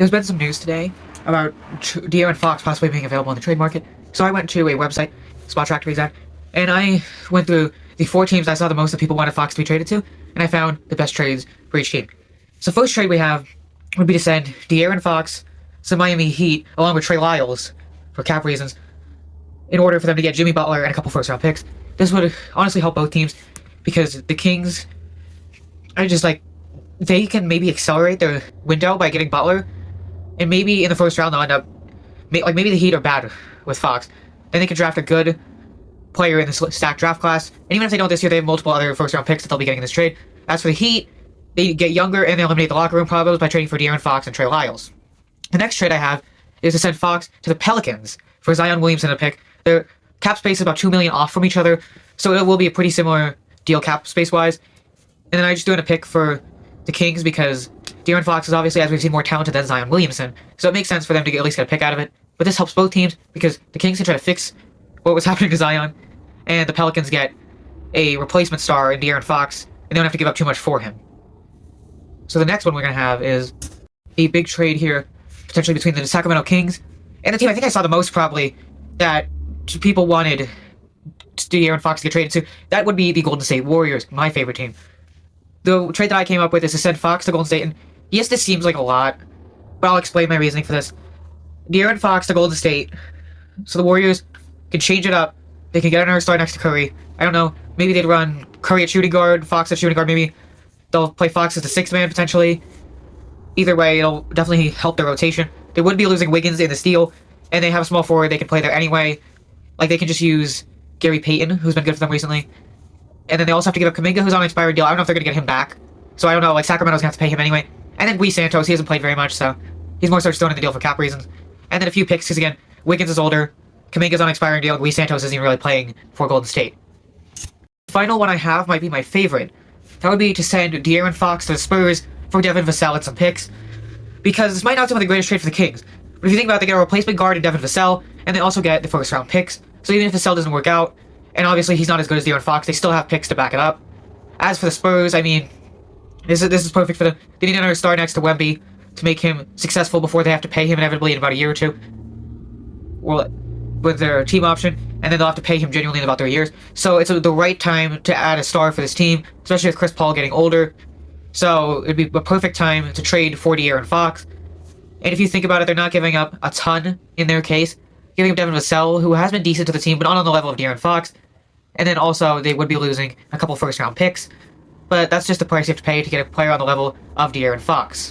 There's been some news today about De'Aaron Fox possibly being available in the trade market. So I went to a website, Spotrac to be exact, and I went through the 4 teams I saw the most that people wanted Fox to be traded to, and I found the best trades for each team. So first trade we have would be to send De'Aaron Fox to the Miami Heat along with Trey Lyles for cap reasons in order for them to get Jimmy Butler and a couple first-round picks. This would honestly help both teams because the Kings are just like, they can maybe accelerate their window by getting Butler, and maybe in the first round they'll end up, maybe the Heat are bad with Fox. Then they can draft a good player in the stacked draft class, and even if they don't this year, they have multiple other first-round picks that they'll be getting in this trade. As for the Heat, they get younger and they eliminate the locker room problems by trading for De'Aaron Fox and Trey Lyles. The next trade I have is to send Fox to the Pelicans for Zion Williamson a pick. Their cap space is about $2 million off from each other, so it will be a pretty similar deal cap space-wise. And then I just doing a pick for the Kings because De'Aaron Fox is obviously, as we've seen, more talented than Zion Williamson, so it makes sense for them to at least get a pick out of it. But this helps both teams because the Kings can try to fix what was happening to Zion, and the Pelicans get a replacement star in De'Aaron Fox, and they don't have to give up too much for him. So the next one we're going to have is a big trade here, potentially between the Sacramento Kings and the team I think I saw the most probably that people wanted De'Aaron Fox to get traded to. That would be the Golden State Warriors, my favorite team. The trade that I came up with is to send Fox to Golden State, and yes, this seems like a lot, but I'll explain my reasoning for this. De'Aaron Fox to Golden State, so the Warriors can change it up. They can get another star next to Curry. I don't know, maybe they'd run Curry at shooting guard, Fox at shooting guard, maybe they'll play Fox as the 6th man potentially. Either way, it'll definitely help their rotation. They would be losing Wiggins in the steal, and they have a small forward they can play there anyway. Like, they can just use Gary Payton, who's been good for them recently. And then they also have to give up Kuminga, who's on an expired deal. I don't know if they're going to get him back. So I don't know, like, Sacramento's going to have to pay him anyway. And then Gui Santos, he hasn't played very much, so he's more so just throwing in the deal for cap reasons. And then a few picks, because again, Wiggins is older, Kuminga's on an expiring deal, Gui Santos isn't even really playing for Golden State. The final one I have might be my favorite. That would be to send De'Aaron Fox to the Spurs for Devin Vassell and some picks. Because this might not seem like the greatest trade for the Kings. But if you think about it, they get a replacement guard in Devin Vassell, and they also get the first-round picks. So even if Vassell doesn't work out, and obviously he's not as good as De'Aaron Fox, they still have picks to back it up. As for the Spurs, I mean, this is perfect for them. They need another star next to Wemby to make him successful before they have to pay him inevitably in about a year or two. Well, with their team option, and then they'll have to pay him genuinely in about 3 years. So it's the right time to add a star for this team, especially with Chris Paul getting older. So it'd be a perfect time to trade for De'Aaron Fox. And if you think about it, they're not giving up a ton in their case. Giving up Devin Vassell, who has been decent to the team, but not on the level of De'Aaron Fox. And then also, they would be losing a couple first-round picks. But that's just the price you have to pay to get a player on the level of De'Aaron Fox.